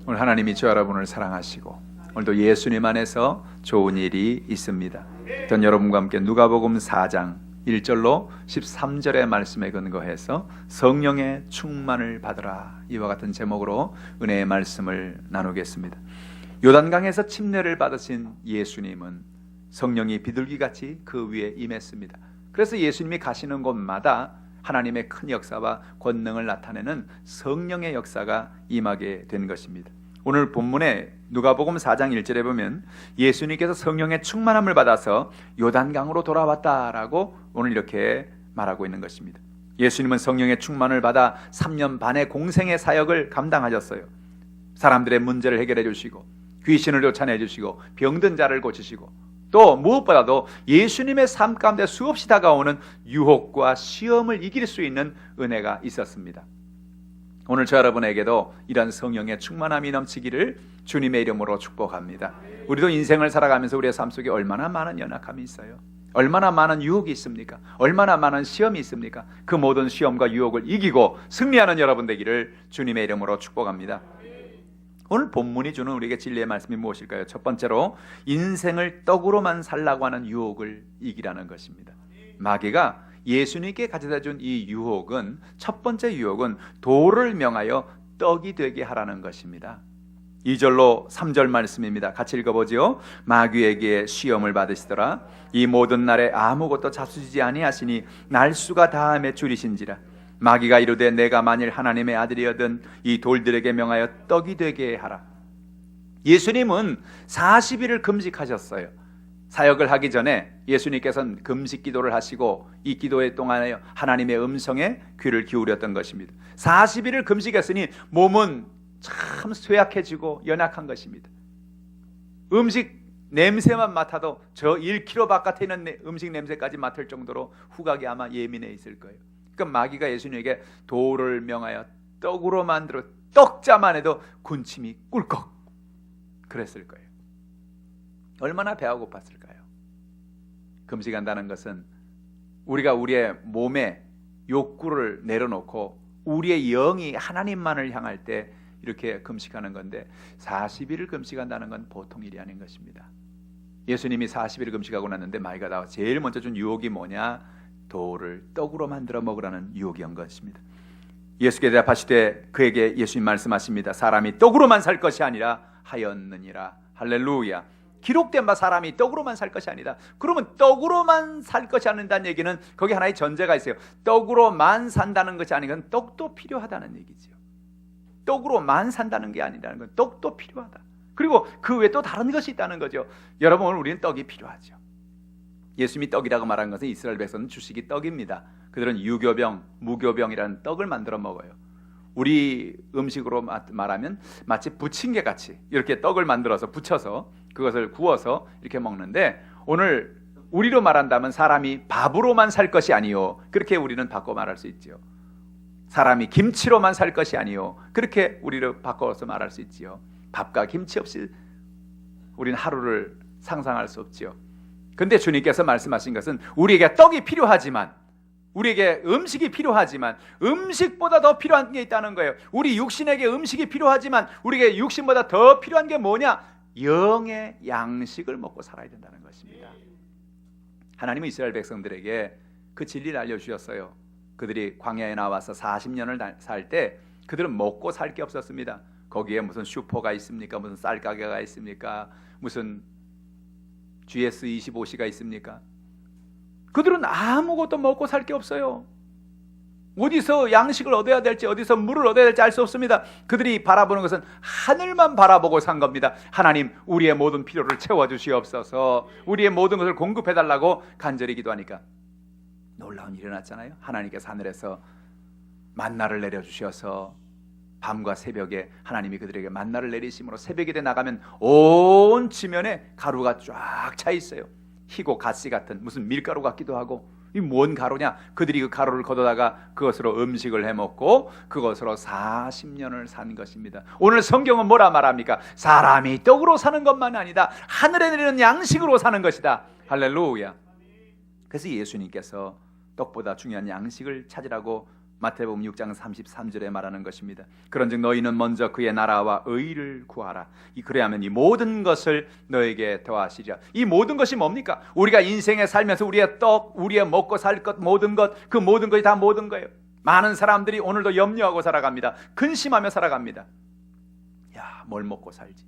오늘 하나님이 저 여러분을 사랑하시고 오늘도 예수님 안에서 좋은 일이 있습니다. 전 여러분과 함께 누가복음 4장 1절로 13절의 말씀에 근거해서 성령의 충만을 받으라, 이와 같은 제목으로 은혜의 말씀을 나누겠습니다. 요단강에서 침례를 받으신 예수님은 성령이 비둘기같이 그 위에 임했습니다. 그래서 예수님이 가시는 곳마다 하나님의 큰 역사와 권능을 나타내는 성령의 역사가 임하게 된 것입니다. 오늘 본문에 누가복음 4장 1절에 보면 예수님께서 성령의 충만함을 받아서 요단강으로 돌아왔다라고 오늘 이렇게 말하고 있는 것입니다. 예수님은 성령의 충만을 받아 3년 반의 공생의 사역을 감당하셨어요. 사람들의 문제를 해결해 주시고 귀신을 쫓아내 주시고 병든 자를 고치시고, 또 무엇보다도 예수님의 삶 가운데 수없이 다가오는 유혹과 시험을 이길 수 있는 은혜가 있었습니다. 오늘 저 여러분에게도 이런 성령의 충만함이 넘치기를 주님의 이름으로 축복합니다. 우리도 인생을 살아가면서 우리의 삶 속에 얼마나 많은 연약함이 있어요. 얼마나 많은 유혹이 있습니까? 얼마나 많은 시험이 있습니까? 그 모든 시험과 유혹을 이기고 승리하는 여러분 되기를 주님의 이름으로 축복합니다. 오늘 본문이 주는 우리에게 진리의 말씀이 무엇일까요? 첫 번째로 인생을 떡으로만 살라고 하는 유혹을 이기라는 것입니다. 마귀가 예수님께 가져다 준 이 유혹은, 첫 번째 유혹은 도를 명하여 떡이 되게 하라는 것입니다. 2절로 3절 말씀입니다. 같이 읽어보죠. 마귀에게 시험을 받으시더라. 이 모든 날에 아무것도 잡수시지 아니하시니 날수가 다함에 줄이신지라. 마귀가 이르되 내가 만일 하나님의 아들이거든 이 돌들에게 명하여 떡이 되게 하라. 예수님은 40일을 금식하셨어요. 사역을 하기 전에 예수님께서는 금식 기도를 하시고 이 기도의 동안에 하나님의 음성에 귀를 기울였던 것입니다. 40일을 금식했으니 몸은 참 쇠약해지고 연약한 것입니다. 음식 냄새만 맡아도 저 1km 바깥에 있는 음식 냄새까지 맡을 정도로 후각이 아마 예민해 있을 거예요. 그러니까 마귀가 예수님에게 돌을 명하여 떡으로 만들어 떡자만 해도 군침이 꿀꺽 그랬을 거예요. 얼마나 배가 고팠을까요? 금식한다는 것은 우리가 우리의 몸에 욕구를 내려놓고 우리의 영이 하나님만을 향할 때 이렇게 금식하는 건데, 40일을 금식한다는 건 보통 일이 아닌 것입니다. 예수님이 40일을 금식하고 났는데 마귀가 나와 제일 먼저 준 유혹이 뭐냐? 돌을 떡으로 만들어 먹으라는 유혹이 온 것입니다. 예수께 대답하시되 그에게 예수님 말씀하십니다. 사람이 떡으로만 살 것이 아니라 하였느니라. 할렐루야. 기록된 바 사람이 떡으로만 살 것이 아니다. 그러면 떡으로만 살 것이 아니다는 얘기는 거기 하나의 전제가 있어요. 떡으로만 산다는 것이 아니고 떡도 필요하다는 얘기죠. 떡으로만 산다는 게 아니라는 건 떡도 필요하다. 그리고 그 외에 또 다른 것이 있다는 거죠. 여러분, 오늘 우리는 떡이 필요하죠. 예수님이 떡이라고 말한 것은 이스라엘 백성은 주식이 떡입니다. 그들은 유교병, 무교병이라는 떡을 만들어 먹어요. 우리 음식으로 말하면 마치 부침개 같이 이렇게 떡을 만들어서 부쳐서 그것을 구워서 이렇게 먹는데, 오늘 우리로 말한다면 사람이 밥으로만 살 것이 아니요, 그렇게 우리는 바꿔 말할 수 있지요. 사람이 김치로만 살 것이 아니요, 그렇게 우리를 바꿔서 말할 수 있지요. 밥과 김치 없이 우리는 하루를 상상할 수 없지요. 근데 주님께서 말씀하신 것은 우리에게 떡이 필요하지만, 우리에게 음식이 필요하지만 음식보다 더 필요한 게 있다는 거예요. 우리 육신에게 음식이 필요하지만 우리에게 육신보다 더 필요한 게 뭐냐? 영의 양식을 먹고 살아야 된다는 것입니다. 하나님은 이스라엘 백성들에게 그 진리를 알려주셨어요. 그들이 광야에 나와서 40년을 살 때 그들은 먹고 살 게 없었습니다. 거기에 무슨 슈퍼가 있습니까? 무슨 쌀 가게가 있습니까? 무슨 GS25C가 있습니까? 그들은 아무것도 먹고 살 게 없어요. 어디서 양식을 얻어야 될지, 어디서 물을 얻어야 될지 알 수 없습니다. 그들이 바라보는 것은 하늘만 바라보고 산 겁니다. 하나님, 우리의 모든 필요를 채워주시옵소서, 우리의 모든 것을 공급해달라고 간절히 기도하니까 놀라운 일이 일어났잖아요. 하나님께서 하늘에서 만나를 내려주셔서 밤과 새벽에 하나님이 그들에게 만나를 내리심으로 새벽이 돼 나가면 온 지면에 가루가 쫙 차 있어요. 희고 가시 같은 무슨 밀가루 같기도 하고, 이 뭔 가루냐? 그들이 그 가루를 걷어다가 그것으로 음식을 해먹고 그것으로 40년을 산 것입니다. 오늘 성경은 뭐라 말합니까? 사람이 떡으로 사는 것만 아니다, 하늘에 내리는 양식으로 사는 것이다. 할렐루야. 그래서 예수님께서 떡보다 중요한 양식을 찾으라고 마태복음 6장 33절에 말하는 것입니다. 그런즉 너희는 먼저 그의 나라와 의를 구하라. 그래야면 이 모든 것을 너에게 더하시리라. 이 모든 것이 뭡니까? 우리가 인생에 살면서 우리의 떡, 우리의 먹고 살 것, 모든 것, 그 모든 것이 다 모든 거예요. 많은 사람들이 오늘도 염려하고 살아갑니다. 근심하며 살아갑니다. 야, 뭘 먹고 살지?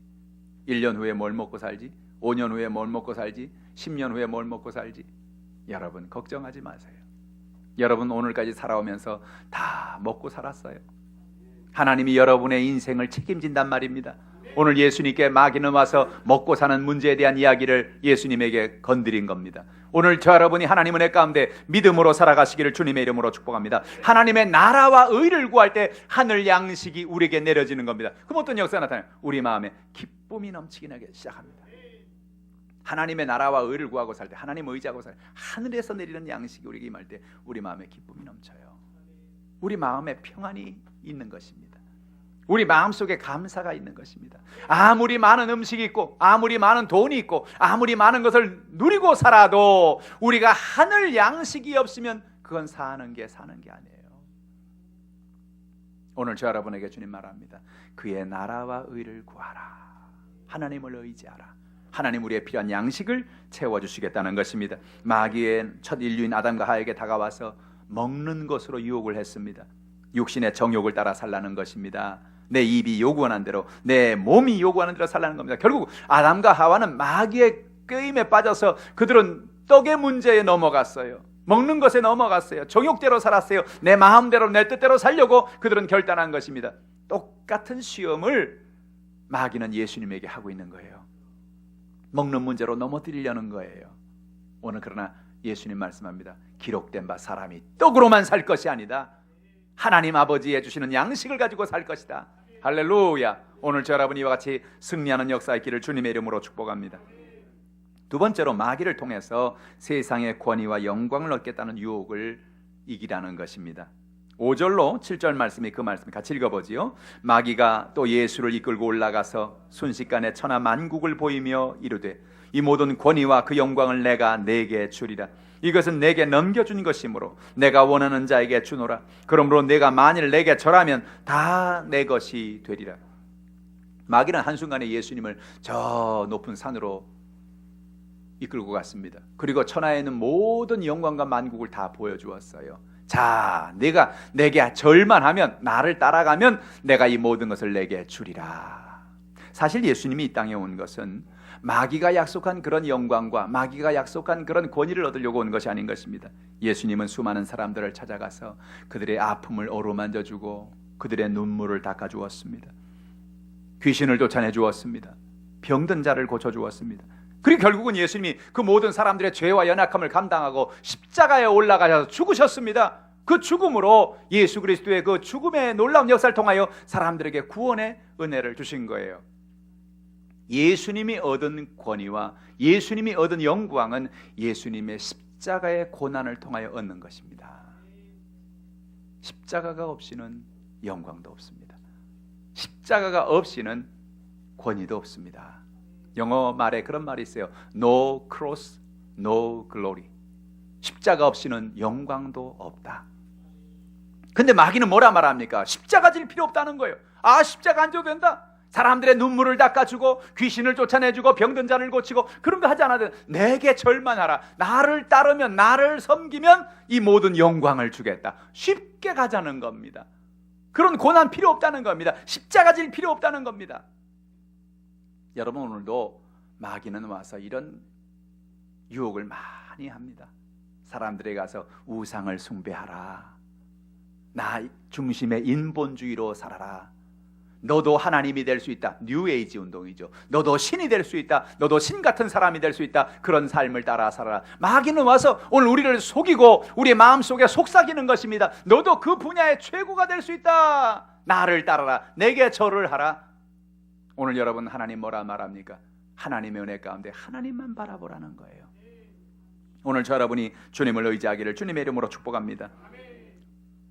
1년 후에 뭘 먹고 살지? 5년 후에 뭘 먹고 살지? 10년 후에 뭘 먹고 살지? 여러분 걱정하지 마세요. 여러분 오늘까지 살아오면서 다 먹고 살았어요. 하나님이 여러분의 인생을 책임진단 말입니다. 오늘 예수님께 마귀는 와서 먹고 사는 문제에 대한 이야기를 예수님에게 건드린 겁니다. 오늘 저 여러분이 하나님 은혜 가운데 믿음으로 살아가시기를 주님의 이름으로 축복합니다. 하나님의 나라와 의를 구할 때 하늘 양식이 우리에게 내려지는 겁니다. 그럼 어떤 역사가 나타나요? 우리 마음에 기쁨이 넘치게 나기 시작합니다. 하나님의 나라와 의를 구하고 살 때, 하나님 의지하고 살 때, 하늘에서 내리는 양식이 우리에게 임할 때 우리 마음에 기쁨이 넘쳐요. 우리 마음에 평안이 있는 것입니다. 우리 마음속에 감사가 있는 것입니다. 아무리 많은 음식이 있고 아무리 많은 돈이 있고 아무리 많은 것을 누리고 살아도 우리가 하늘 양식이 없으면 그건 사는 게 아니에요. 오늘 저 여러분에게 주님 말합니다. 그의 나라와 의를 구하라. 하나님을 의지하라. 하나님 우리의 필요한 양식을 채워주시겠다는 것입니다. 마귀의 첫 인류인 아담과 하와에게 다가와서 먹는 것으로 유혹을 했습니다. 육신의 정욕을 따라 살라는 것입니다. 내 입이 요구하는 대로, 내 몸이 요구하는 대로 살라는 겁니다. 결국 아담과 하와는 마귀의 꾀임에 빠져서 그들은 떡의 문제에 넘어갔어요. 먹는 것에 넘어갔어요. 정욕대로 살았어요. 내 마음대로 내 뜻대로 살려고 그들은 결단한 것입니다. 똑같은 시험을 마귀는 예수님에게 하고 있는 거예요. 먹는 문제로 넘어뜨리려는 거예요. 오늘 그러나 예수님 말씀합니다. 기록된 바 사람이 떡으로만 살 것이 아니다. 하나님 아버지 해주시는 양식을 가지고 살 것이다. 할렐루야. 오늘 저 여러분 이와 같이 승리하는 역사 있기를 주님의 이름으로 축복합니다. 두 번째로 마귀를 통해서 세상의 권위와 영광을 얻겠다는 유혹을 이기라는 것입니다. 5절로 7절 말씀이 그 말씀 같이 읽어보지요. 마귀가 또 예수를 이끌고 올라가서 순식간에 천하 만국을 보이며 이르되 이 모든 권위와 그 영광을 내가 내게 주리라. 이것은 내게 넘겨준 것이므로 내가 원하는 자에게 주노라. 그러므로 내가 만일 내게 절하면 다 내 것이 되리라. 마귀는 한순간에 예수님을 저 높은 산으로 이끌고 갔습니다. 그리고 천하에 있는 모든 영광과 만국을 다 보여주었어요. 자, 내가 내게 절만 하면, 나를 따라가면 내가 이 모든 것을 내게 주리라. 사실 예수님이 이 땅에 온 것은 마귀가 약속한 그런 영광과 마귀가 약속한 그런 권위를 얻으려고 온 것이 아닌 것입니다. 예수님은 수많은 사람들을 찾아가서 그들의 아픔을 어루만져 주고 그들의 눈물을 닦아 주었습니다. 귀신을 쫓아내 주었습니다. 병든 자를 고쳐 주었습니다. 그리고 결국은 예수님이 그 모든 사람들의 죄와 연약함을 감당하고 십자가에 올라가셔서 죽으셨습니다. 그 죽음으로 예수 그리스도의 그 죽음의 놀라운 역사를 통하여 사람들에게 구원의 은혜를 주신 거예요. 예수님이 얻은 권위와 예수님이 얻은 영광은 예수님의 십자가의 고난을 통하여 얻는 것입니다. 십자가가 없이는 영광도 없습니다. 십자가가 없이는 권위도 없습니다. 영어 말에 그런 말이 있어요. No cross, no glory. 십자가 없이는 영광도 없다. 근데 마귀는 뭐라 말합니까? 십자가 질 필요 없다는 거예요. 아, 십자가 안 져도 된다. 사람들의 눈물을 닦아주고 귀신을 쫓아내주고 병든 자를 고치고 그런 거 하지 않아도 내게 절만하라. 나를 따르면, 나를 섬기면 이 모든 영광을 주겠다. 쉽게 가자는 겁니다. 그런 고난 필요 없다는 겁니다. 십자가 질 필요 없다는 겁니다. 여러분 오늘도 마귀는 와서 이런 유혹을 많이 합니다. 사람들에게 가서 우상을 숭배하라. 나 중심의 인본주의로 살아라. 너도 하나님이 될 수 있다. 뉴에이지 운동이죠. 너도 신이 될 수 있다. 너도 신 같은 사람이 될 수 있다. 그런 삶을 따라 살아라. 마귀는 와서 오늘 우리를 속이고 우리의 마음속에 속삭이는 것입니다. 너도 그 분야의 최고가 될 수 있다. 나를 따라라. 내게 절을 하라. 오늘 여러분 하나님 뭐라 말합니까? 하나님의 은혜 가운데 하나님만 바라보라는 거예요. 오늘 저 여러분이 주님을 의지하기를 주님의 이름으로 축복합니다.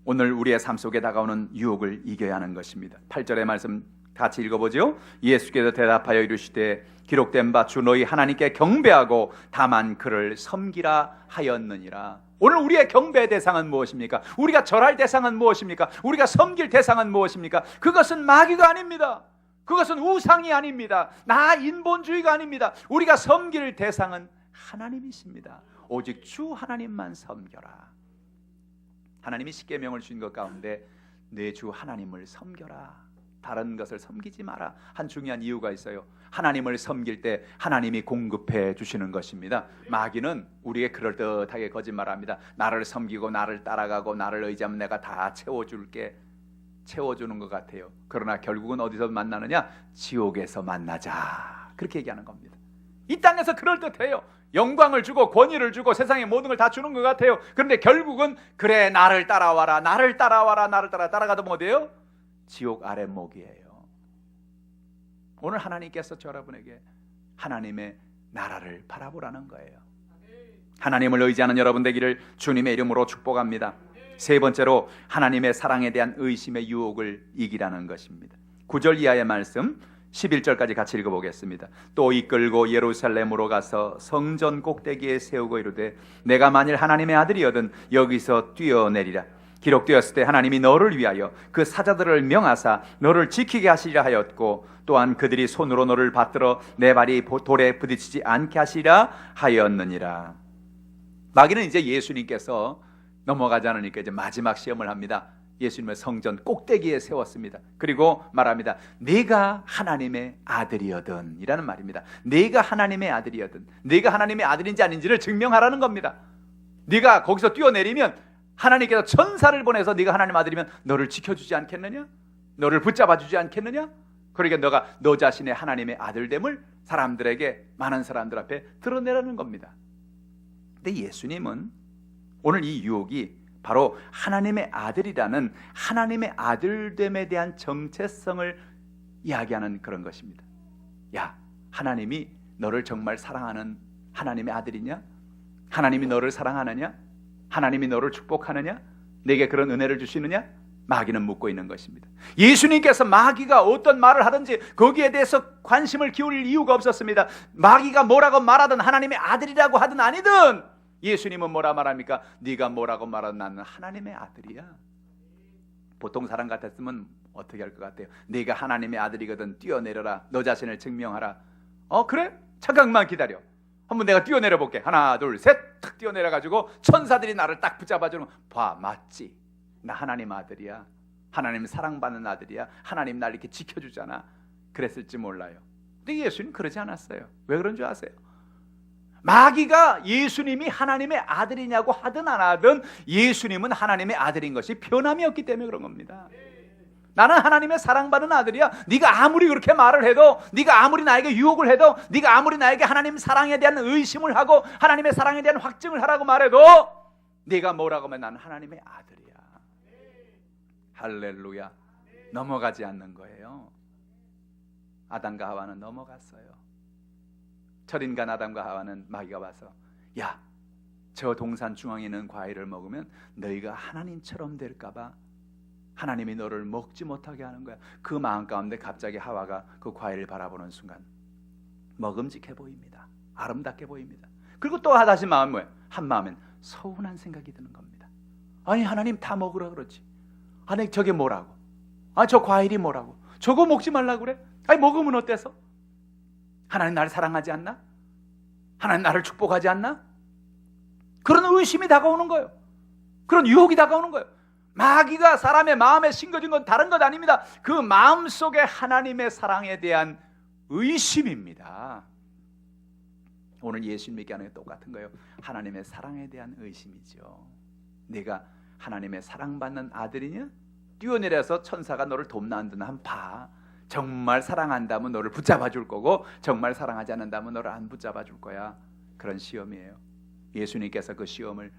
오늘 우리의 삶 속에 다가오는 유혹을 이겨야 하는 것입니다. 8절의 말씀 같이 읽어보죠. 예수께서 대답하여 이르시되 기록된 바 주 너희 하나님께 경배하고 다만 그를 섬기라 하였느니라. 오늘 우리의 경배의 대상은 무엇입니까? 우리가 절할 대상은 무엇입니까? 우리가 섬길 대상은 무엇입니까? 그것은 마귀가 아닙니다. 그것은 우상이 아닙니다. 나 인본주의가 아닙니다. 우리가 섬길 대상은 하나님이십니다. 오직 주 하나님만 섬겨라. 하나님이 십계명을 주신 것 가운데 내 주 하나님을 섬겨라, 다른 것을 섬기지 마라 한 중요한 이유가 있어요. 하나님을 섬길 때 하나님이 공급해 주시는 것입니다. 마귀는 우리에게 그럴듯하게 거짓말합니다. 나를 섬기고 나를 따라가고 나를 의지하면 내가 다 채워줄게, 채워주는 것 같아요. 그러나 결국은 어디서 만나느냐? 지옥에서 만나자, 그렇게 얘기하는 겁니다. 이 땅에서 그럴듯해요. 영광을 주고 권위를 주고 세상의 모든 걸 다 주는 것 같아요. 그런데 결국은 그래 나를 따라와라, 나를 따라와라, 나를 따라가다 보면 어디예요? 지옥 아랫목이에요. 오늘 하나님께서 여러분에게 하나님의 나라를 바라보라는 거예요. 하나님을 의지하는 여러분 되기를 주님의 이름으로 축복합니다. 세 번째로 하나님의 사랑에 대한 의심의 유혹을 이기라는 것입니다. 9절 이하의 말씀 11절까지 같이 읽어보겠습니다. 또 이끌고 예루살렘으로 가서 성전 꼭대기에 세우고 이르되 내가 만일 하나님의 아들이거든 여기서 뛰어내리라. 기록되었을 때 하나님이 너를 위하여 그 사자들을 명하사 너를 지키게 하시리라 하였고 또한 그들이 손으로 너를 받들어 내 발이 돌에 부딪히지 않게 하시리라 하였느니라. 마귀는 이제 예수님께서 넘어가지 않으니까 이제 마지막 시험을 합니다. 예수님을 성전 꼭대기에 세웠습니다. 그리고 말합니다. 네가 하나님의 아들이거든 이라는 말입니다. 네가 하나님의 아들이거든, 네가 하나님의 아들인지 아닌지를 증명하라는 겁니다. 네가 거기서 뛰어내리면 하나님께서 천사를 보내서 네가 하나님 아들이면 너를 지켜주지 않겠느냐? 너를 붙잡아주지 않겠느냐? 그러니까 너가 너 자신의 하나님의 아들됨을 사람들에게, 많은 사람들 앞에 드러내라는 겁니다. 근데 예수님은 오늘 이 유혹이 바로 하나님의 아들이라는 하나님의 아들됨에 대한 정체성을 이야기하는 그런 것입니다. 야, 하나님이 너를 정말 사랑하는 하나님의 아들이냐? 하나님이 너를 사랑하느냐? 하나님이 너를 축복하느냐? 내게 그런 은혜를 주시느냐? 마귀는 묻고 있는 것입니다. 예수님께서 마귀가 어떤 말을 하든지 거기에 대해서 관심을 기울일 이유가 없었습니다. 마귀가 뭐라고 말하든 하나님의 아들이라고 하든 아니든 예수님은 뭐라 말합니까? 네가 뭐라고 말하든 나는 하나님의 아들이야. 보통 사람 같았으면 어떻게 할 것 같아요? 네가 하나님의 아들이거든 뛰어내려라, 너 자신을 증명하라. 그래? 잠깐만 기다려, 한번 내가 뛰어내려 볼게. 하나 둘 셋 탁 뛰어내려가지고 천사들이 나를 딱 붙잡아주는 거 봐, 맞지? 나 하나님 아들이야, 하나님 사랑받는 아들이야, 하나님 날 이렇게 지켜주잖아. 그랬을지 몰라요. 근데 예수님 그러지 않았어요. 왜 그런 줄 아세요? 마귀가 예수님이 하나님의 아들이냐고 하든 안 하든 예수님은 하나님의 아들인 것이 변함이 없기 때문에 그런 겁니다. 나는 하나님의 사랑받는 아들이야. 네가 아무리 그렇게 말을 해도, 네가 아무리 나에게 유혹을 해도, 네가 아무리 나에게 하나님 사랑에 대한 의심을 하고 하나님의 사랑에 대한 확증을 하라고 말해도 네가 뭐라고 하면 나는 하나님의 아들이야. 할렐루야. 넘어가지 않는 거예요. 아담과 하와는 넘어갔어요. 첫인간 아담과 하와는 마귀가 와서 야, 저 동산 중앙에 있는 과일을 먹으면 너희가 하나님처럼 될까 봐 하나님이 너를 먹지 못하게 하는 거야. 그 마음 가운데 갑자기 하와가 그 과일을 바라보는 순간 먹음직해 보입니다. 아름답게 보입니다. 그리고 또 다시 마음은 뭐예요? 한 마음엔 서운한 생각이 드는 겁니다. 아니 하나님 다 먹으라 그러지. 아니 저게 뭐라고? 저 과일이 뭐라고? 저거 먹지 말라고 그래? 아니 먹으면 어때서? 하나님 나를 사랑하지 않나? 하나님 나를 축복하지 않나? 그런 의심이 다가오는 거예요. 그런 유혹이 다가오는 거예요. 마귀가 사람의 마음에 심겨진 건 다른 것 아닙니다. 그 마음속에 하나님의 사랑에 대한 의심입니다. 오늘 예수님 얘기하는 게 똑같은 거예요. 하나님의 사랑에 대한 의심이죠. 네가 하나님의 사랑받는 아들이냐? 뛰어내려서 천사가 너를 돕나 안 돕나 한번 봐. 정말 사랑한다면 너를 붙잡아 줄 거고 정말 사랑하지 않는다면 너를 안 붙잡아 줄 거야. 그런 시험이에요. 예수님께서 그 시험을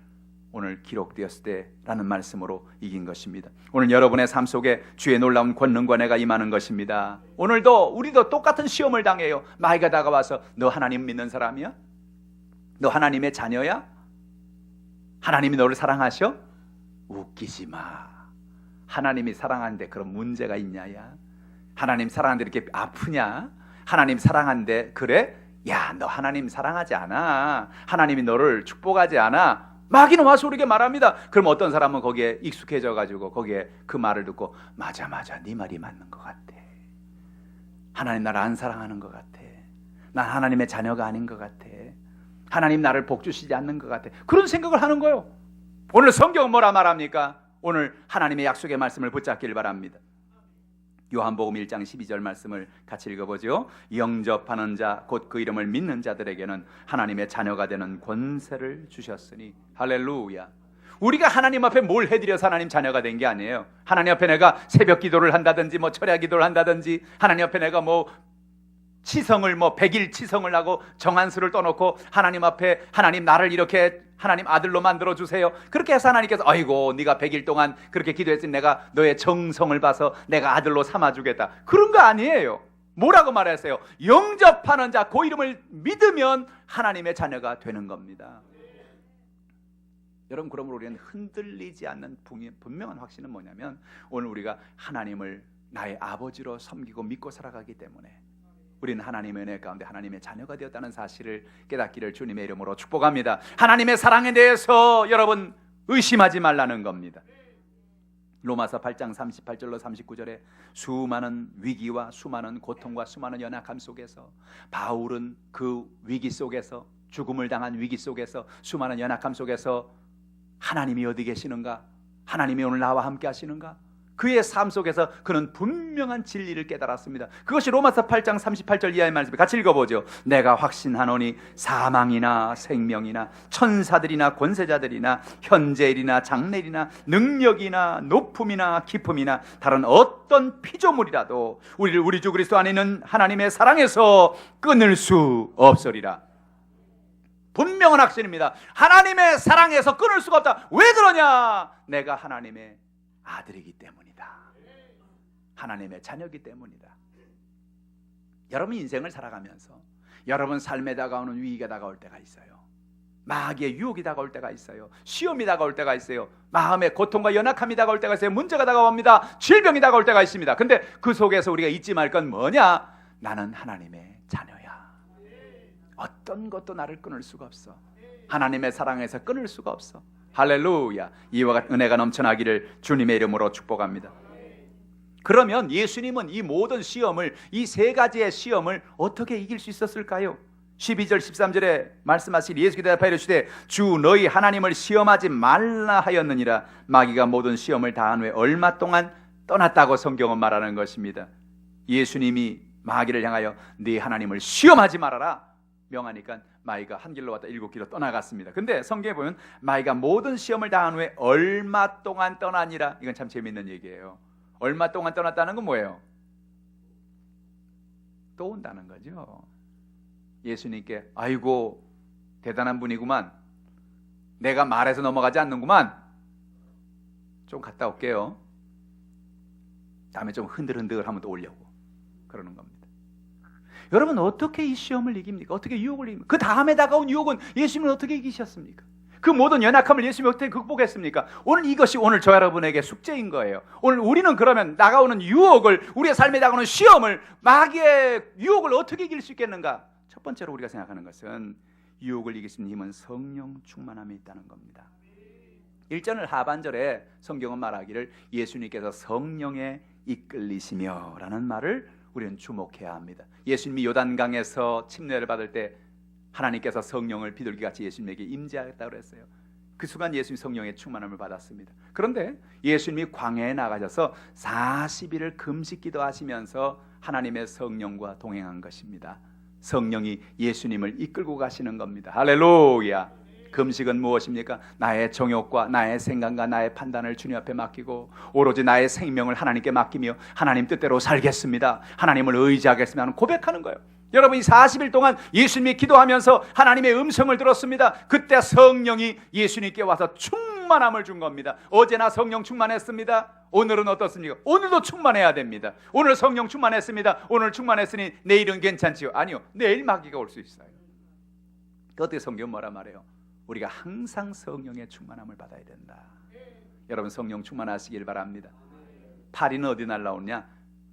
오늘 기록되었을 때라는 말씀으로 이긴 것입니다. 오늘 여러분의 삶 속에 주의 놀라운 권능과 은혜가 임하는 것입니다. 오늘도 우리도 똑같은 시험을 당해요. 마귀가 다가와서 너 하나님 믿는 사람이야? 너 하나님의 자녀야? 하나님이 너를 사랑하셔? 웃기지 마. 하나님이 사랑하는데 그런 문제가 있냐야? 하나님 사랑하는데 이렇게 아프냐? 하나님 사랑하는데 그래? 야, 너 하나님 사랑하지 않아. 하나님이 너를 축복하지 않아. 마귀는 와서 우리에게 말합니다. 그럼 어떤 사람은 거기에 익숙해져 가지고 거기에 그 말을 듣고 맞아 네 말이 맞는 것 같아. 하나님 나를 안 사랑하는 것 같아. 난 하나님의 자녀가 아닌 것 같아. 하나님 나를 복주시지 않는 것 같아. 그런 생각을 하는 거예요. 오늘 성경은 뭐라 말합니까? 오늘 하나님의 약속의 말씀을 붙잡길 바랍니다. 요한복음 1장 12절 말씀을 같이 읽어보죠. 영접하는 자 곧 그 이름을 믿는 자들에게는 하나님의 자녀가 되는 권세를 주셨으니. 할렐루야. 우리가 하나님 앞에 뭘 해드려서 하나님 자녀가 된 게 아니에요. 하나님 앞에 내가 새벽 기도를 한다든지 철야 기도를 한다든지 하나님 앞에 내가 치성을 100일 치성을 하고 정한수를 떠놓고 하나님 앞에 하나님 나를 이렇게 하나님 아들로 만들어 주세요. 그렇게 해서 하나님께서 아이고 네가 100일 동안 그렇게 기도했으니 내가 너의 정성을 봐서 내가 아들로 삼아 주겠다. 그런 거 아니에요. 뭐라고 말했어요? 영접하는 자 그 이름을 믿으면 하나님의 자녀가 되는 겁니다. 여러분, 그러므로 우리는 흔들리지 않는 분명한 확신은 뭐냐면 오늘 우리가 하나님을 나의 아버지로 섬기고 믿고 살아가기 때문에 우리는 하나님의 은혜 가운데 하나님의 자녀가 되었다는 사실을 깨닫기를 주님의 이름으로 축복합니다. 하나님의 사랑에 대해서 여러분 의심하지 말라는 겁니다. 로마서 8장 38절로 39절에 수많은 위기와 수많은 고통과 수많은 연약함 속에서 바울은 그 위기 속에서 죽음을 당한 위기 속에서 수많은 연약함 속에서 하나님이 어디 계시는가? 하나님이 오늘 나와 함께 하시는가? 그의 삶 속에서 그는 분명한 진리를 깨달았습니다. 그것이 로마서 8장 38절 이하의 말씀, 같이 읽어보죠. 내가 확신하노니 사망이나 생명이나 천사들이나 권세자들이나 현재일이나 장래일이나 능력이나 높음이나 깊음이나 다른 어떤 피조물이라도 우리를 우리 주 그리스도 안에 있는 하나님의 사랑에서 끊을 수 없으리라. 분명한 확신입니다. 하나님의 사랑에서 끊을 수가 없다. 왜 그러냐? 내가 하나님의 아들이기 때문이다. 하나님의 자녀이기 때문이다. 여러분 인생을 살아가면서 여러분 삶에 다가오는 위기가 다가올 때가 있어요. 마귀의 유혹이 다가올 때가 있어요. 시험이 다가올 때가 있어요. 마음의 고통과 연약함이 다가올 때가 있어요. 문제가 다가옵니다. 질병이 다가올 때가 있습니다. 근데 그 속에서 우리가 잊지 말 건 뭐냐? 나는 하나님의 자녀야. 어떤 것도 나를 끊을 수가 없어. 하나님의 사랑에서 끊을 수가 없어. 할렐루야. 이와 같은 은혜가 넘쳐나기를 주님의 이름으로 축복합니다. 그러면 예수님은 이 모든 시험을, 이 세 가지의 시험을 어떻게 이길 수 있었을까요? 12절 13절에 말씀하신 예수께서 대답하여 이르시되 주 너희 하나님을 시험하지 말라 하였느니라. 마귀가 모든 시험을 다한 후에 얼마 동안 떠났다고 성경은 말하는 것입니다. 예수님이 마귀를 향하여 네 하나님을 시험하지 말아라 명하니까 마귀가 한 길로 왔다 7길로 떠나갔습니다. 근데 성경에 보면 마귀가 모든 시험을 당한 후에 얼마 동안 떠나니라. 이건 참 재밌는 얘기예요. 얼마 동안 떠났다는 건 뭐예요? 또 온다는 거죠. 예수님께 아이고 대단한 분이구만. 내가 말해서 넘어가지 않는구만. 좀 갔다 올게요. 다음에 좀 흔들흔들 하면 또 오려고 그러는 겁니다. 여러분 어떻게 이 시험을 이깁니까? 어떻게 유혹을 이깁니까? 그 다음에 다가온 유혹은 예수님은 어떻게 이기셨습니까? 그 모든 연약함을 예수님이 어떻게 극복했습니까? 오늘 이것이 오늘 저 여러분에게 숙제인 거예요. 오늘 우리는 그러면 다가오는 유혹을, 우리의 삶에 다가오는 시험을, 마귀의 유혹을 어떻게 이길 수 있겠는가? 첫 번째로 우리가 생각하는 것은 유혹을 이길 수 있는 힘은 성령 충만함에 있다는 겁니다. 1절 하반절에 성경은 말하기를 예수님께서 성령에 이끌리시며 라는 말을 우리는 주목해야 합니다. 예수님이 요단강에서 침례를 받을 때 하나님께서 성령을 비둘기같이 예수님에게 임재하겠다고 그랬어요. 그 순간 예수님 성령의 충만함을 받았습니다. 그런데 예수님이 광야에 나가셔서 40일을 금식 기도하시면서 하나님의 성령과 동행한 것입니다. 성령이 예수님을 이끌고 가시는 겁니다. 할렐루야. 금식은 무엇입니까? 나의 정욕과 나의 생각과 나의 판단을 주님 앞에 맡기고 오로지 나의 생명을 하나님께 맡기며 하나님 뜻대로 살겠습니다, 하나님을 의지하겠습니다 하는 고백하는 거예요. 여러분 이 40일 동안 예수님이 기도하면서 하나님의 음성을 들었습니다. 그때 성령이 예수님께 와서 충만함을 준 겁니다. 어제나 성령 충만했습니다. 오늘은 어떻습니까? 오늘도 충만해야 됩니다. 오늘 성령 충만했습니다. 오늘 충만했으니 내일은 괜찮지요? 아니요, 내일 마귀가 올 수 있어요. 어떻게 성경은 뭐라 말해요? 우리가 항상 성령의 충만함을 받아야 된다. 여러분 성령 충만하시길 바랍니다. 파리는 어디 날라오냐?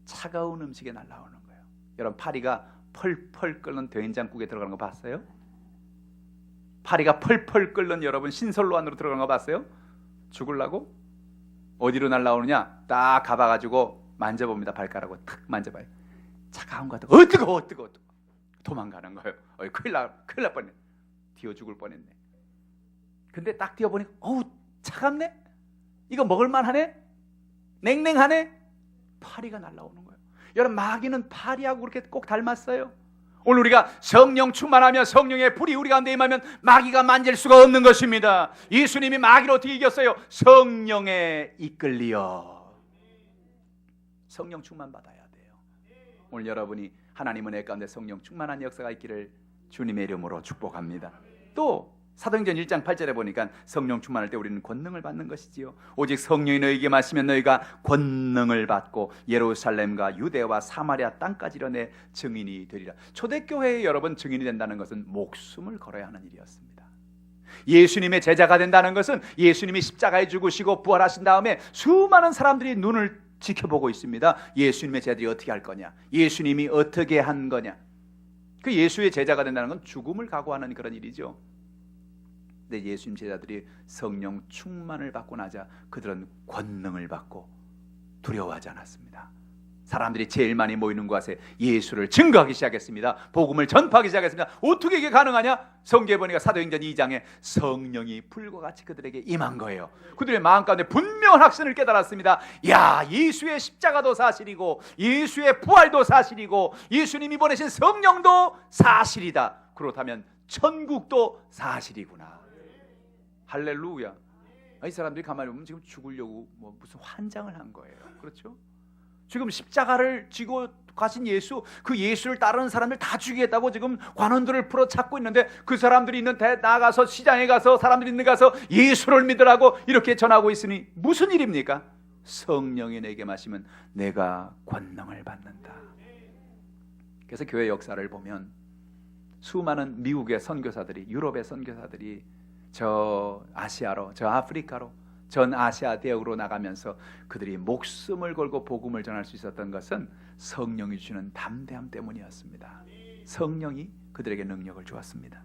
차가운 음식에 날라오는 거예요. 여러분 파리가 펄펄 끓는 된장국에 들어가는 거 봤어요? 파리가 펄펄 끓는 여러분 신설로 안으로 들어가는 거 봤어요? 죽으려고? 어디로 날라오느냐? 딱 가봐가지고 만져봅니다. 발가락으로 탁 만져봐요. 차가운 것 같아. 뜨거워. 도망가는 거예요. 큰일 날 뻔했네. 뛰어 죽을 뻔했네. 근데 딱 뛰어보니까 차갑네? 이거 먹을만하네? 냉랭하네? 파리가 날라오는 거예요. 여러분, 마귀는 파리하고 그렇게 꼭 닮았어요. 오늘 우리가 성령 충만하며 성령의 불이 우리 가운데 임하면 마귀가 만질 수가 없는 것입니다. 예수님이 마귀를 어떻게 이겼어요? 성령에 이끌리어. 성령 충만 받아야 돼요. 오늘 여러분이 하나님 은혜 가운데 성령 충만한 역사가 있기를 주님의 이름으로 축복합니다. 또 사도행전 1장 8절에 보니까 성령 충만할 때 우리는 권능을 받는 것이지요. 오직 성령이 너희에게 마시면 너희가 권능을 받고 예루살렘과 유대와 사마리아 땅까지 이르내 증인이 되리라. 초대교회의 여러분, 증인이 된다는 것은 목숨을 걸어야 하는 일이었습니다. 예수님의 제자가 된다는 것은 예수님이 십자가에 죽으시고 부활하신 다음에 수많은 사람들이 눈을 지켜보고 있습니다. 예수님의 제자들이 어떻게 할 거냐, 예수님이 어떻게 한 거냐. 그 예수의 제자가 된다는 건 죽음을 각오하는 그런 일이죠. 근데 예수님 제자들이 성령 충만을 받고 나자 그들은 권능을 받고 두려워하지 않았습니다. 사람들이 제일 많이 모이는 곳에 예수를 증거하기 시작했습니다. 복음을 전파하기 시작했습니다. 어떻게 이게 가능하냐? 성경에 보니까 사도행전 2장에 성령이 불과 같이 그들에게 임한 거예요. 그들의 마음 가운데 분명한 확신을 깨달았습니다. 야, 예수의 십자가도 사실이고 예수의 부활도 사실이고 예수님이 보내신 성령도 사실이다. 그렇다면 천국도 사실이구나. 할렐루야. 이 사람들이 가만히 보면 지금 죽으려고 무슨 환장을 한 거예요. 그렇죠? 지금 십자가를 지고 가신 예수, 그 예수를 따르는 사람들 다 죽이겠다고 지금 관원들을 풀어 찾고 있는데, 그 사람들이 있는 데 나가서 시장에 가서 사람들이 있는 데 가서 예수를 믿으라고 이렇게 전하고 있으니 무슨 일입니까? 성령이 내게 마시면 내가 권능을 받는다. 그래서 교회 역사를 보면 수많은 미국의 선교사들이, 유럽의 선교사들이 저 아시아로, 저 아프리카로, 전 아시아 대역으로 나가면서 그들이 목숨을 걸고 복음을 전할 수 있었던 것은 성령이 주시는 담대함 때문이었습니다. 성령이 그들에게 능력을 주었습니다.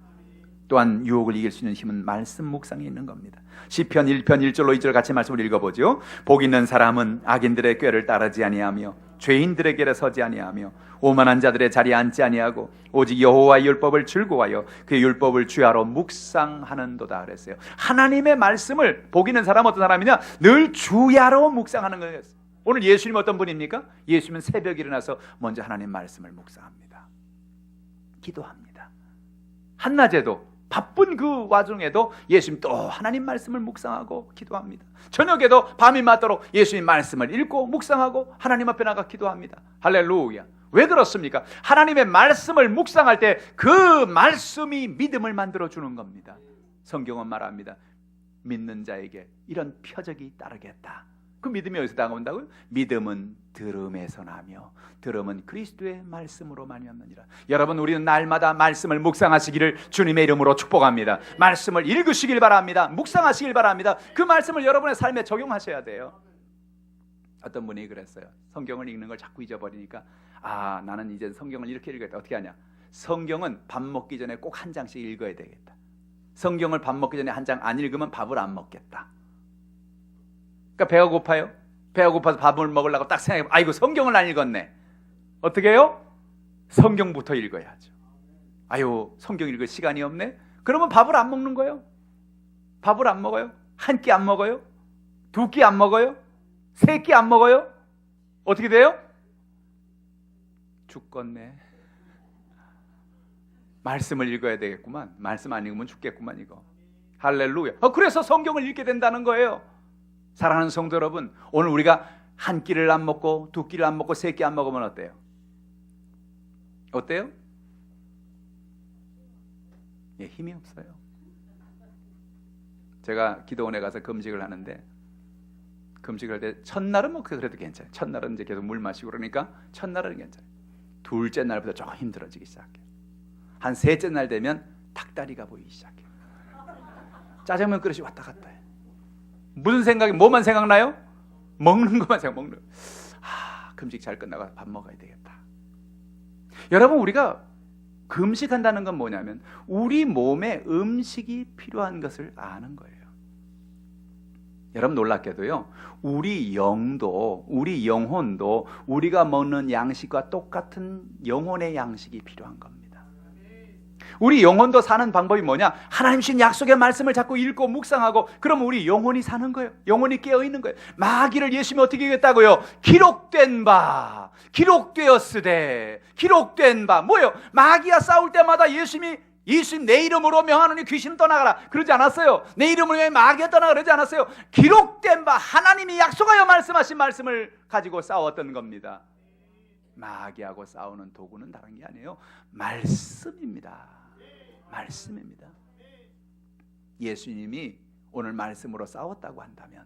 또한 유혹을 이길 수 있는 힘은 말씀 묵상에 있는 겁니다. 시편 1편 1절로 2절 같이 말씀을 읽어보죠. 복 있는 사람은 악인들의 꾀를 따르지 아니하며 죄인들의 길에 서지 아니하며 오만한 자들의 자리에 앉지 아니하고 오직 여호와의 율법을 즐거워하여 그의 율법을 주야로 묵상하는도다 그랬어요. 하나님의 말씀을, 복 있는 사람은 어떤 사람이냐? 늘 주야로 묵상하는 거예요. 오늘 예수님 어떤 분입니까? 예수님은 새벽에 일어나서 먼저 하나님 말씀을 묵상합니다. 기도합니다. 한낮에도 바쁜 그 와중에도 예수님 또 하나님 말씀을 묵상하고 기도합니다. 저녁에도 밤이 맞도록 예수님 말씀을 읽고 묵상하고 하나님 앞에 나가 기도합니다. 할렐루야. 왜 그렇습니까? 하나님의 말씀을 묵상할 때 그 말씀이 믿음을 만들어주는 겁니다. 성경은 말합니다. 믿는 자에게 이런 표적이 따르겠다. 그 믿음이 어디서 나온다고요? 믿음은 들음에서 나며 들음은 그리스도의 말씀으로 말미암느니라. 여러분, 우리는 날마다 말씀을 묵상하시기를 주님의 이름으로 축복합니다. 말씀을 읽으시길 바랍니다. 묵상하시길 바랍니다. 그 말씀을 여러분의 삶에 적용하셔야 돼요. 어떤 분이 그랬어요. 성경을 읽는 걸 자꾸 잊어버리니까 나는 이제 성경을 이렇게 읽어야겠다. 어떻게 하냐? 성경은 밥 먹기 전에 꼭 한 장씩 읽어야 되겠다. 성경을 밥 먹기 전에 한 장 안 읽으면 밥을 안 먹겠다. 그러니까 배가 고파요. 배가 고파서 밥을 먹으려고 딱 생각해. 아이고, 성경을 안 읽었네. 어떻게 해요? 성경부터 읽어야죠. 아유, 성경 읽을 시간이 없네. 그러면 밥을 안 먹는 거예요. 밥을 안 먹어요. 한 끼 안 먹어요. 두 끼 안 먹어요. 세 끼 안 먹어요. 어떻게 돼요? 죽겠네. 말씀을 읽어야 되겠구만. 말씀 안 읽으면 죽겠구만 이거. 할렐루야. 그래서 성경을 읽게 된다는 거예요. 사랑하는 성도 여러분, 오늘 우리가 한 끼를 안 먹고 두 끼를 안 먹고 세 끼 안 먹으면 어때요? 어때요? 힘이 없어요. 제가 기도원에 가서 금식을 하는데, 금식을 할 때 첫날은 뭐 그래도 괜찮아요. 첫날은 이제 계속 물 마시고 그러니까 첫날은 괜찮아요. 둘째 날부터 조금 힘들어지기 시작해요. 한 셋째 날 되면 닭다리가 보이기 시작해요. 짜장면 그릇이 왔다 갔다 해요. 무슨 생각이, 뭐만 생각나요? 먹는 것만 먹는. 금식 잘 끝나고 밥 먹어야 되겠다. 여러분, 우리가 금식한다는 건 뭐냐면 우리 몸에 음식이 필요한 것을 아는 거예요. 여러분 놀랍게도요, 우리 영도, 우리 영혼도 우리가 먹는 양식과 똑같은 영혼의 양식이 필요한 겁니다. 우리 영혼도 사는 방법이 뭐냐? 하나님 주신 약속의 말씀을 자꾸 읽고 묵상하고, 그럼 우리 영혼이 사는 거예요. 영혼이 깨어있는 거예요. 마귀를 예수님이 어떻게 이겼다고요? 기록된 바, 기록되었으되, 기록된 바. 뭐예요? 마귀와 싸울 때마다 예수님 내 이름으로 명하노니 귀신은 떠나가라 그러지 않았어요. 내 이름으로 왜 마귀가 떠나가라 그러지 않았어요. 기록된 바, 하나님이 약속하여 말씀하신 말씀을 가지고 싸웠던 겁니다. 마귀하고 싸우는 도구는 다른 게 아니에요. 말씀입니다. 말씀입니다. 예수님이 오늘 말씀으로 싸웠다고 한다면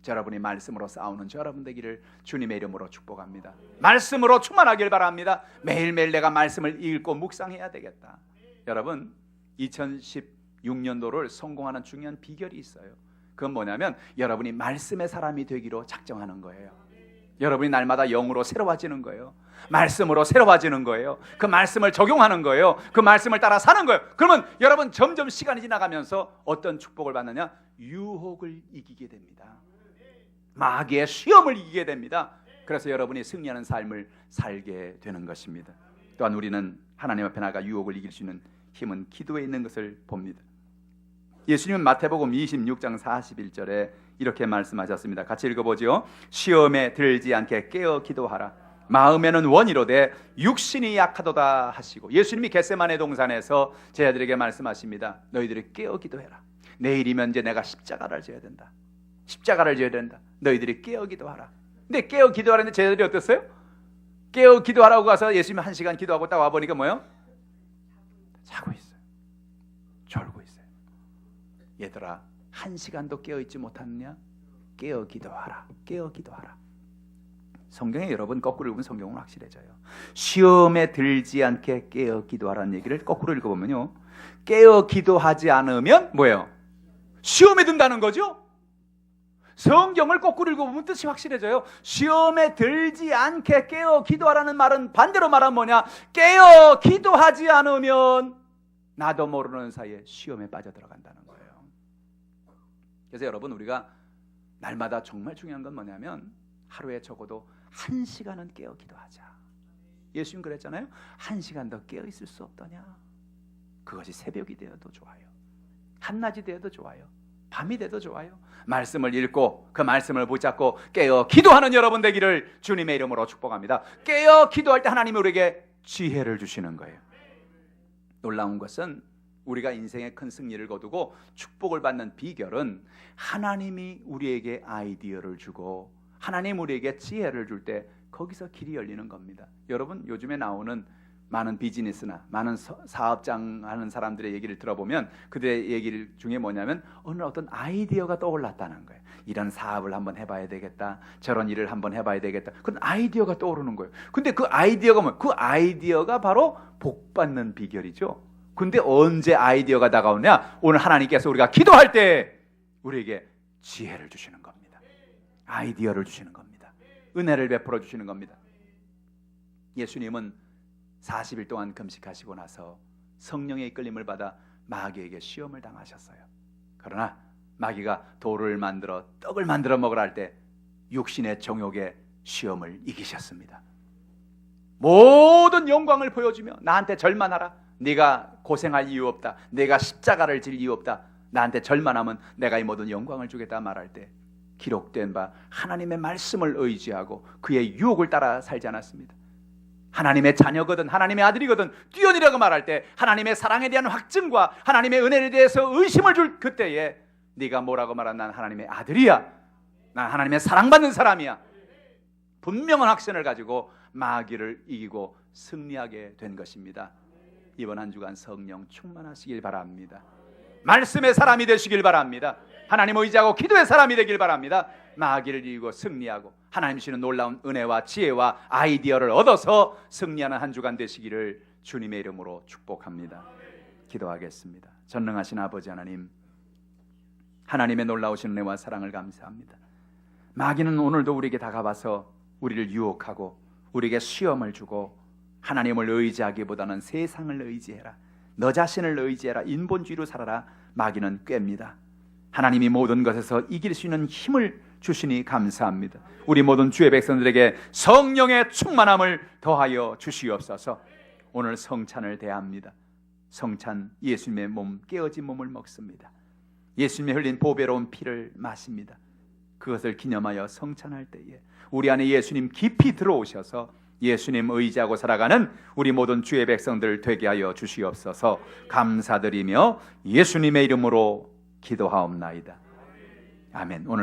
여러분이 말씀으로 싸우는 여러분 되기를 주님의 이름으로 축복합니다. 말씀으로 충만하길 바랍니다. 매일매일 내가 말씀을 읽고 묵상해야 되겠다. 여러분, 2016년도를 성공하는 중요한 비결이 있어요. 그건 뭐냐면 여러분이 말씀의 사람이 되기로 작정하는 거예요. 여러분이 날마다 영으로 새로워지는 거예요. 말씀으로 새로워지는 거예요. 그 말씀을 적용하는 거예요. 그 말씀을 따라 사는 거예요. 그러면 여러분 점점 시간이 지나가면서 어떤 축복을 받느냐? 유혹을 이기게 됩니다. 마귀의 시험을 이기게 됩니다. 그래서 여러분이 승리하는 삶을 살게 되는 것입니다. 또한 우리는 하나님 앞에 나가 유혹을 이길 수 있는 힘은 기도에 있는 것을 봅니다. 예수님은 마태복음 26장 41절에 이렇게 말씀하셨습니다. 같이 읽어보죠. 시험에 들지 않게 깨어 기도하라. 마음에는 원이로되 육신이 약하도다 하시고, 예수님이 겟세마네 동산에서 제자들에게 말씀하십니다. 너희들이 깨어 기도해라. 내일이면 이제 내가 십자가를 져야 된다. 십자가를 져야 된다. 너희들이 깨어 기도하라. 근데 깨어 기도하라는데 제자들이 어땠어요? 깨어 기도하라고 가서 예수님이 1시간 기도하고 딱 와보니까 뭐예요? 자고 있어요. 졸고 있어요. 얘들아, 1시간도 깨어있지 못하느냐? 깨어 기도하라. 깨어 기도하라. 성경에 여러분 거꾸로 읽으면 성경은 확실해져요. 시험에 들지 않게 깨어 기도하라는 얘기를 거꾸로 읽어보면요, 깨어 기도하지 않으면 뭐예요? 시험에 든다는 거죠. 성경을 거꾸로 읽어보면 뜻이 확실해져요. 시험에 들지 않게 깨어 기도하라는 말은 반대로 말하면 뭐냐? 깨어 기도하지 않으면 나도 모르는 사이에 시험에 빠져들어간다는 거예요. 그래서 여러분, 우리가 날마다 정말 중요한 건 뭐냐면 하루에 적어도 1시간은 깨어 기도하자. 예수님 그랬잖아요. 1시간 더 깨어 있을 수 없더냐? 그것이 새벽이 되어도 좋아요. 한낮이 되어도 좋아요. 밤이 돼도 좋아요. 말씀을 읽고 그 말씀을 붙잡고 깨어 기도하는 여러분 되기를 주님의 이름으로 축복합니다. 깨어 기도할 때 하나님이 우리에게 지혜를 주시는 거예요. 놀라운 것은 우리가 인생의 큰 승리를 거두고 축복을 받는 비결은 하나님이 우리에게 아이디어를 주고 하나님 우리에게 지혜를 줄 때 거기서 길이 열리는 겁니다. 여러분, 요즘에 나오는 많은 비즈니스나 많은 사업장 하는 사람들의 얘기를 들어보면 그들의 얘기 중에 뭐냐면 오늘 어떤 아이디어가 떠올랐다는 거예요. 이런 사업을 한번 해봐야 되겠다. 저런 일을 한번 해봐야 되겠다. 그런 아이디어가 떠오르는 거예요. 근데 그 아이디어가 뭐? 그 아이디어가 바로 복 받는 비결이죠. 근데 언제 아이디어가 다가오냐? 오늘 하나님께서 우리가 기도할 때 우리에게 지혜를 주시는 겁니다. 아이디어를 주시는 겁니다. 은혜를 베풀어 주시는 겁니다. 예수님은 40일 동안 금식하시고 나서 성령의 이끌림을 받아 마귀에게 시험을 당하셨어요. 그러나 마귀가 돌을 만들어 떡을 만들어 먹으라 할 때 육신의 정욕의 시험을 이기셨습니다. 모든 영광을 보여주며 나한테 절만하라. 네가 고생할 이유 없다. 내가 십자가를 질 이유 없다. 나한테 절만하면 내가 이 모든 영광을 주겠다 말할 때 기록된 바 하나님의 말씀을 의지하고 그의 유혹을 따라 살지 않았습니다. 하나님의 자녀거든 하나님의 아들이거든 뛰어내려고 말할 때 하나님의 사랑에 대한 확증과 하나님의 은혜에 대해서 의심을 줄 그때에 네가 뭐라고 말한 난 하나님의 아들이야. 난 하나님의 사랑받는 사람이야. 분명한 확신을 가지고 마귀를 이기고 승리하게 된 것입니다. 이번 한 주간 성령 충만하시길 바랍니다. 말씀의 사람이 되시길 바랍니다. 하나님 의지하고 기도의 사람이 되길 바랍니다. 마귀를 이기고 승리하고 하나님 주시는 놀라운 은혜와 지혜와 아이디어를 얻어서 승리하는 한 주간 되시기를 주님의 이름으로 축복합니다. 기도하겠습니다. 전능하신 아버지 하나님, 하나님의 놀라우신 은혜와 사랑을 감사합니다. 마귀는 오늘도 우리에게 다가와서 우리를 유혹하고 우리에게 시험을 주고 하나님을 의지하기보다는 세상을 의지해라. 너 자신을 의지해라. 인본주의로 살아라. 마귀는 꾀입니다. 하나님이 모든 것에서 이길 수 있는 힘을 주시니 감사합니다. 우리 모든 주의 백성들에게 성령의 충만함을 더하여 주시옵소서. 오늘 성찬을 대합니다. 성찬, 예수님의 몸, 깨어진 몸을 먹습니다. 예수님의 흘린 보배로운 피를 마십니다. 그것을 기념하여 성찬할 때에 우리 안에 예수님 깊이 들어오셔서 예수님 의지하고 살아가는 우리 모든 주의 백성들 되게 하여 주시옵소서. 감사드리며 예수님의 이름으로 기도하옵나이다. 아멘. 오늘